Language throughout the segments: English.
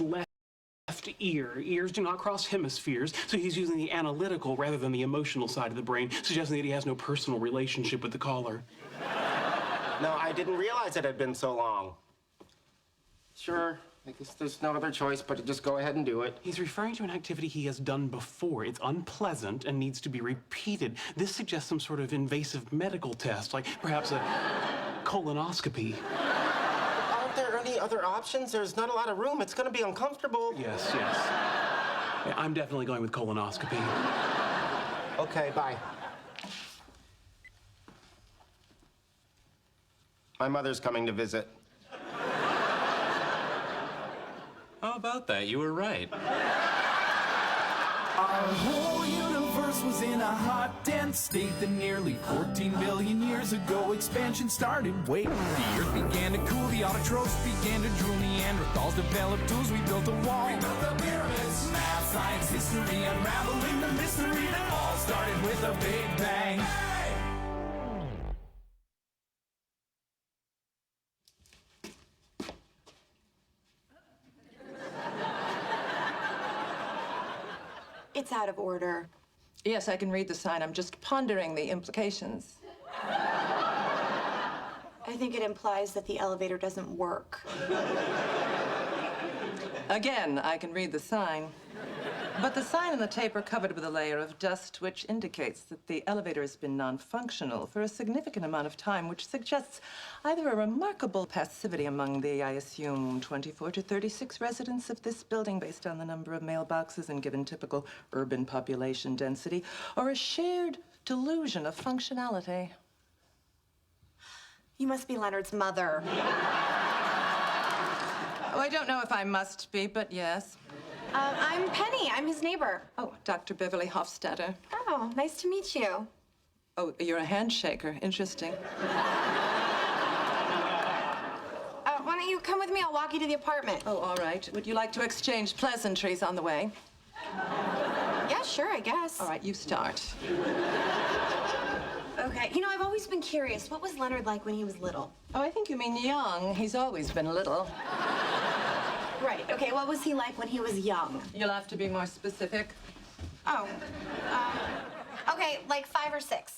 left ear. Ears do not cross hemispheres, so he's using the analytical rather than the emotional side of the brain, suggesting that he has no personal relationship with the caller. No, I didn't realize it had been so long. Sure, I guess there's no other choice but to just go ahead and do it. He's referring to an activity he has done before. It's unpleasant and needs to be repeated. This suggests some sort of invasive medical test, like perhaps a colonoscopy. Aren't there any other options? There's not a lot of room. It's going to be uncomfortable. Yes. Yeah, I'm definitely going with colonoscopy. Okay, bye. My mother's coming to visit. How about that? You were right. Our whole universe was in a hot, dense state that nearly 14 billion years ago expansion started. Wait, the earth began to cool, the autotrophs began to drool, Neanderthals developed tools, we built a wall. We built the pyramids. Math, science, history, unraveling the mystery that all started with a big bang. It's out of order. Yes, I can read the sign. I'm just pondering the implications. I think it implies that the elevator doesn't work. Again, I can read the sign. But the sign and the tape are covered with a layer of dust, which indicates that the elevator has been non-functional for a significant amount of time, which suggests either a remarkable passivity among the, I assume, 24 to 36 residents of this building based on the number of mailboxes and given typical urban population density, or a shared delusion of functionality. You must be Leonard's mother. Oh, I don't know if I must be, but yes. I'm Penny. I'm his neighbor. Oh, Dr. Beverly Hofstadter. Oh, nice to meet you. Oh, you're a handshaker. Interesting. Why don't you come with me? I'll walk you to the apartment. Oh, all right. Would you like to exchange pleasantries on the way? Yeah, sure, I guess. All right, you start. Okay. You know, I've always been curious. What was Leonard like when he was little? Oh, I think you mean young. He's always been little. Right. Okay, what was he like when he was young? You'll have to be more specific. Oh. Okay, like 5 or 6.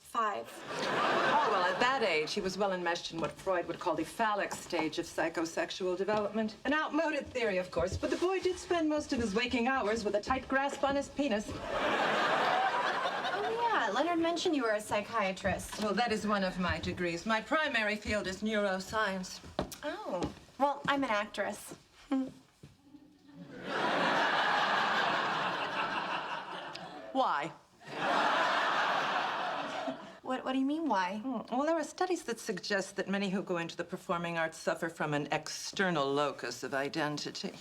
Five. Oh, well, at that age, he was well enmeshed in what Freud would call the phallic stage of psychosexual development. An outmoded theory, of course, but the boy did spend most of his waking hours with a tight grasp on his penis. Leonard mentioned you were a psychiatrist. Well, that is one of my degrees. My primary field is neuroscience. Oh. Well, I'm an actress. Why? What do you mean, why? Well, there are studies that suggest that many who go into the performing arts suffer from an external locus of identity.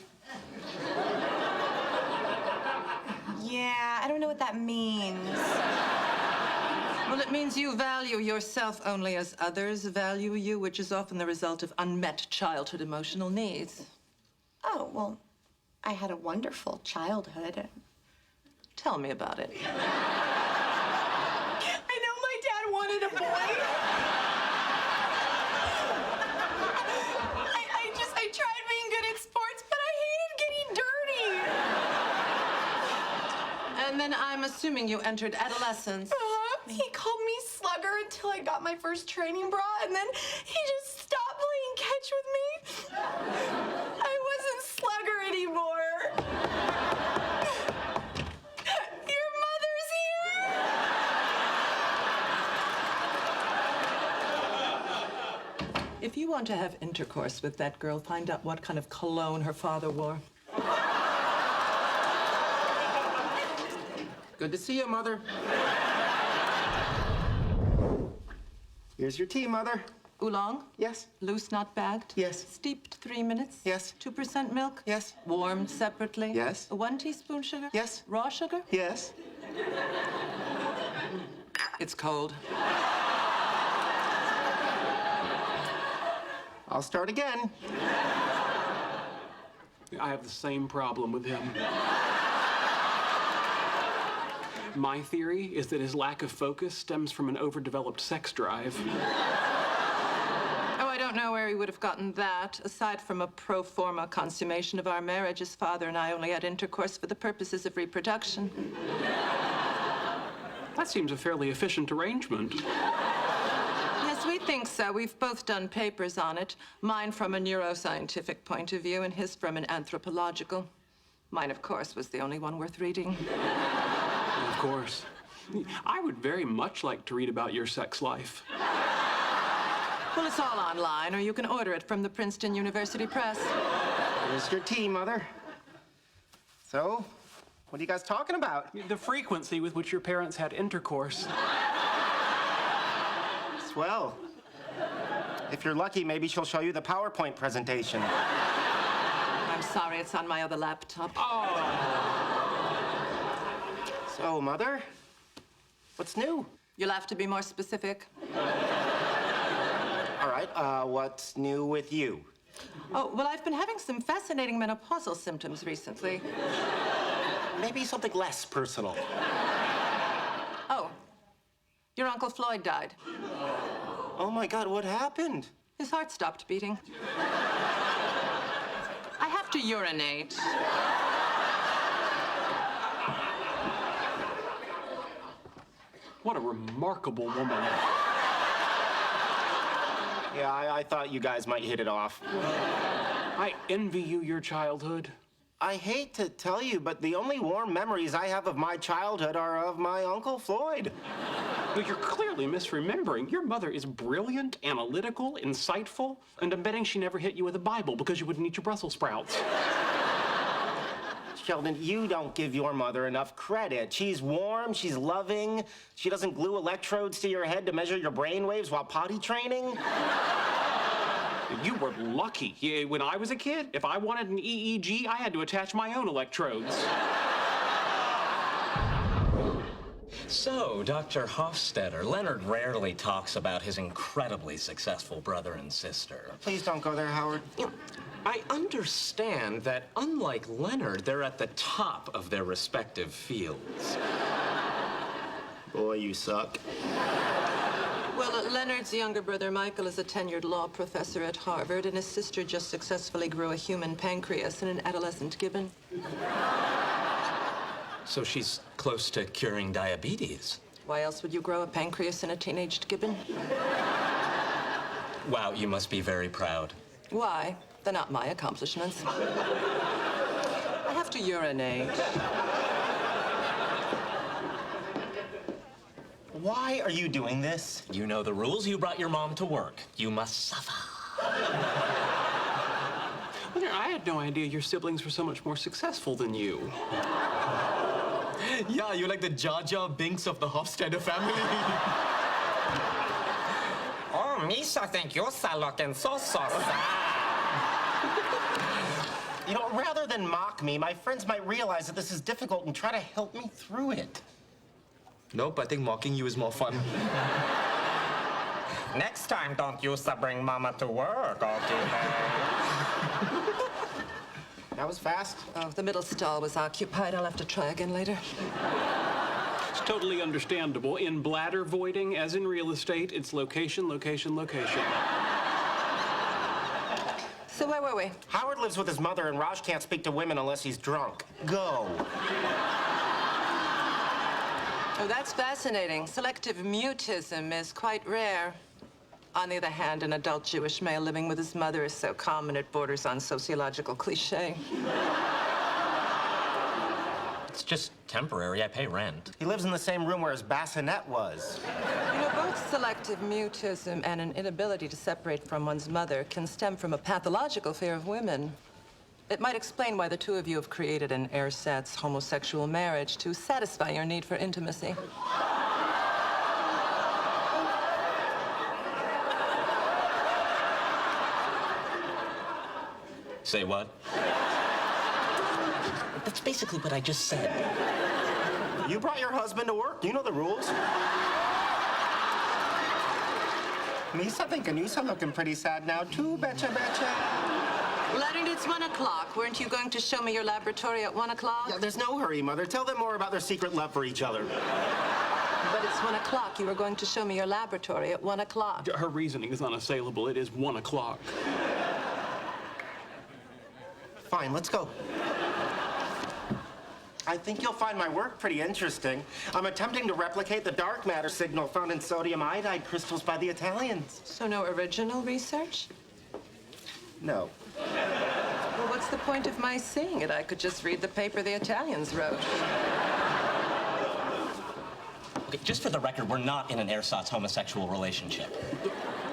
Yeah, I don't know what that means. Well, it means you value yourself only as others value you, which is often the result of unmet childhood emotional needs. Oh, well, I had a wonderful childhood. Tell me about it. I know my dad wanted a boy. I tried being good at sports, but I hated getting dirty. And then I'm assuming you entered adolescence. He called me slugger until I got my first training bra, and then he just stopped playing catch with me. I wasn't slugger anymore. Your mother's here? If you want to have intercourse with that girl, find out what kind of cologne her father wore. Good to see you, Mother. Here's your tea, Mother. Oolong? Yes. Loose, not bagged? Yes. Steeped 3 minutes? Yes. 2% milk? Yes. Warmed separately? Yes. 1 teaspoon sugar? Yes. Raw sugar? Yes. It's cold. I'll start again. I have the same problem with him. My theory is that his lack of focus stems from an overdeveloped sex drive. I don't know where he would have gotten that. Aside from a pro forma consummation of our marriage, his father and I only had intercourse for the purposes of reproduction. That seems a fairly efficient arrangement. Yes, we think so. We've both done papers on it. Mine from a neuroscientific point of view and his from an anthropological. Mine, of course, was the only one worth reading. Of course. I would very much like to read about your sex life. Well, it's all online, or you can order it from the Princeton University Press. Here's your tea, Mother. So, what are you guys talking about? The frequency with which your parents had intercourse. Swell. If you're lucky, maybe she'll show you the PowerPoint presentation. I'm sorry, it's on my other laptop. So, Mother, what's new? You'll have to be more specific. All right, what's new with you? Oh, well, I've been having some fascinating menopausal symptoms recently. Maybe something less personal. Oh, your Uncle Floyd died. Oh my God, what happened? His heart stopped beating. I have to urinate. What a remarkable woman. Yeah, I thought you guys might hit it off. I envy you your childhood. I hate to tell you, but the only warm memories I have of my childhood are of my Uncle Floyd. But you're clearly misremembering. Your mother is brilliant, analytical, insightful, and I'm betting she never hit you with a Bible because you wouldn't eat your Brussels sprouts. Sheldon, you don't give your mother enough credit. She's warm, she's loving. She doesn't glue electrodes to your head to measure your brain waves while potty training. You were lucky. Yeah, when I was a kid, if I wanted an EEG, I had to attach my own electrodes. So, Dr. Hofstetter, Leonard rarely talks about his incredibly successful brother and sister. Please don't go there, Howard. I understand that, unlike Leonard, they're at the top of their respective fields. Boy, you suck. Well, Leonard's younger brother, Michael, is a tenured law professor at Harvard, and his sister just successfully grew a human pancreas in an adolescent gibbon. So she's close to curing diabetes. Why else would you grow a pancreas in a teenaged gibbon? Wow, you must be very proud. Why? They're not my accomplishments. I have to urinate. Why are you doing this? You know the rules. You brought your mom to work. You must suffer. I had no idea your siblings were so much more successful than you. Yeah, you're like the Jar Jar Binks of the Hofstadter family. Oh, Misha, think you're looking so sad. You know, rather than mock me, my friends might realize that this is difficult and try to help me through it. Nope, I think mocking you is more fun. Next time, don't use to bring Mama to work, okay? That was fast. Oh, the middle stall was occupied. I'll have to try again later. It's totally understandable. In bladder voiding, as in real estate, it's location, location, location. So where were we? Howard lives with his mother, and Raj can't speak to women unless he's drunk. Go. Oh, that's fascinating. Selective mutism is quite rare. On the other hand, an adult Jewish male living with his mother is so common it borders on sociological cliché. It's just temporary. I pay rent. He lives in the same room where his bassinet was. You know, both selective mutism and an inability to separate from one's mother can stem from a pathological fear of women. It might explain why the two of you have created an ersatz homosexual marriage to satisfy your need for intimacy. Say what? That's basically what I just said. You brought your husband to work. You know the rules. Misa think Anusa looking pretty sad now, too, betcha. Leonard, it's 1 o'clock. Weren't you going to show me your laboratory at 1 o'clock? Yeah, there's no hurry, Mother. Tell them more about their secret love for each other. But it's 1 o'clock. You were going to show me your laboratory at 1 o'clock. Her reasoning is unassailable. It is 1 o'clock. Fine, let's go. I think you'll find my work pretty interesting. I'm attempting to replicate the dark matter signal found in sodium iodide crystals by the Italians. So no original research? No. Well, what's the point of my seeing it? I could just read the paper the Italians wrote. Okay, just for the record, we're not in an ersatz homosexual relationship.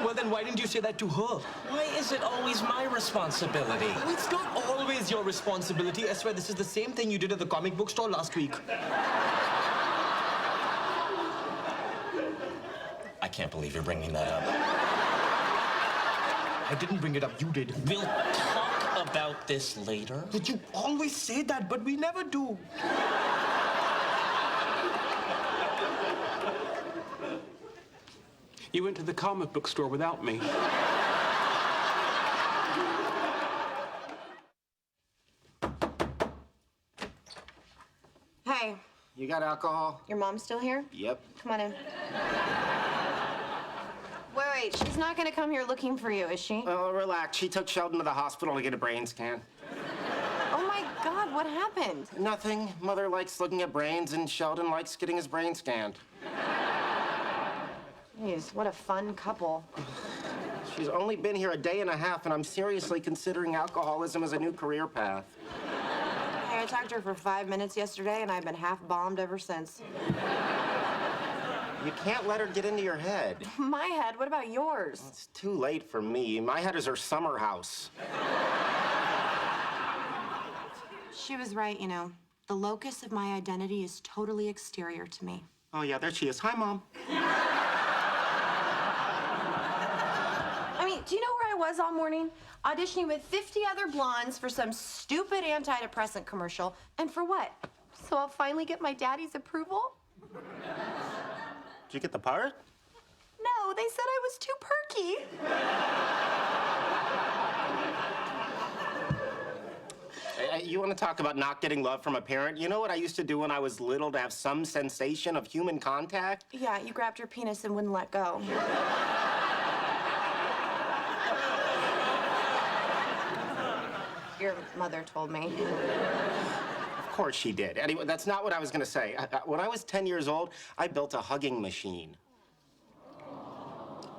Well, then why didn't you say that to her? Why is it always my responsibility? Well, it's not always your responsibility. I swear, this is the same thing you did at the comic book store last week. I can't believe you're bringing that up. I didn't bring it up, you did. We'll talk about this later. But you always say that, but we never do. You went to the comic book store without me. Hey, You got alcohol? your mom's still here? Yep. Come on in. Wait, she's not gonna come here looking for you, is she? Oh, relax. She took Sheldon to the hospital to get a brain scan. Oh my God, what happened? Nothing. Mother likes looking at brains, and Sheldon likes getting his brain scanned. Jeez, what a fun couple. She's only been here a day and a half, and I'm seriously considering alcoholism as a new career path. Hey, I talked to her for 5 minutes yesterday, and I've been half-bombed ever since. You can't let her get into your head. My head, what about yours? It's too late for me. My head is her summer house. She was right, you know. The locus of my identity is totally exterior to me. Oh, yeah, there she is. Hi, Mom. I mean, do you know where I was all morning? Auditioning with 50 other blondes for some stupid antidepressant commercial. And for what? So I'll finally get my daddy's approval? Did you get the part? No, they said I was too perky. You want to talk about not getting love from a parent? You know what I used to do when I was little to have some sensation of human contact? Yeah, you grabbed your penis and wouldn't let go. Your mother told me. Of course she did. Anyway, that's not what I was going to say. When I was 10 years old, I built a hugging machine.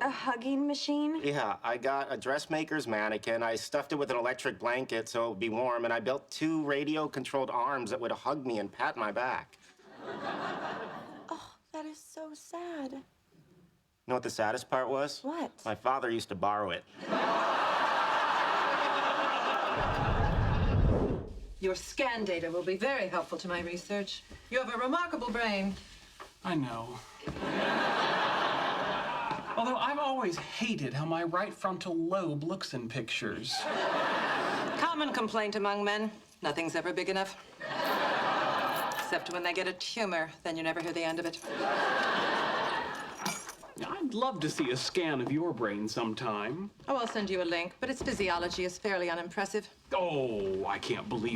A hugging machine? Yeah, I got a dressmaker's mannequin. I stuffed it with an electric blanket so it would be warm, and I built 2 radio-controlled arms that would hug me and pat my back. Oh, that is so sad. You know what the saddest part was? What? My father used to borrow it. Your scan data will be very helpful to my research. You have a remarkable brain. I know. Although I've always hated how my right frontal lobe looks in pictures. Common complaint among men. Nothing's ever big enough. Except when they get a tumor, then you never hear the end of it. I'd love to see a scan of your brain sometime. Oh, I'll send you a link, but its physiology is fairly unimpressive. Oh, I can't believe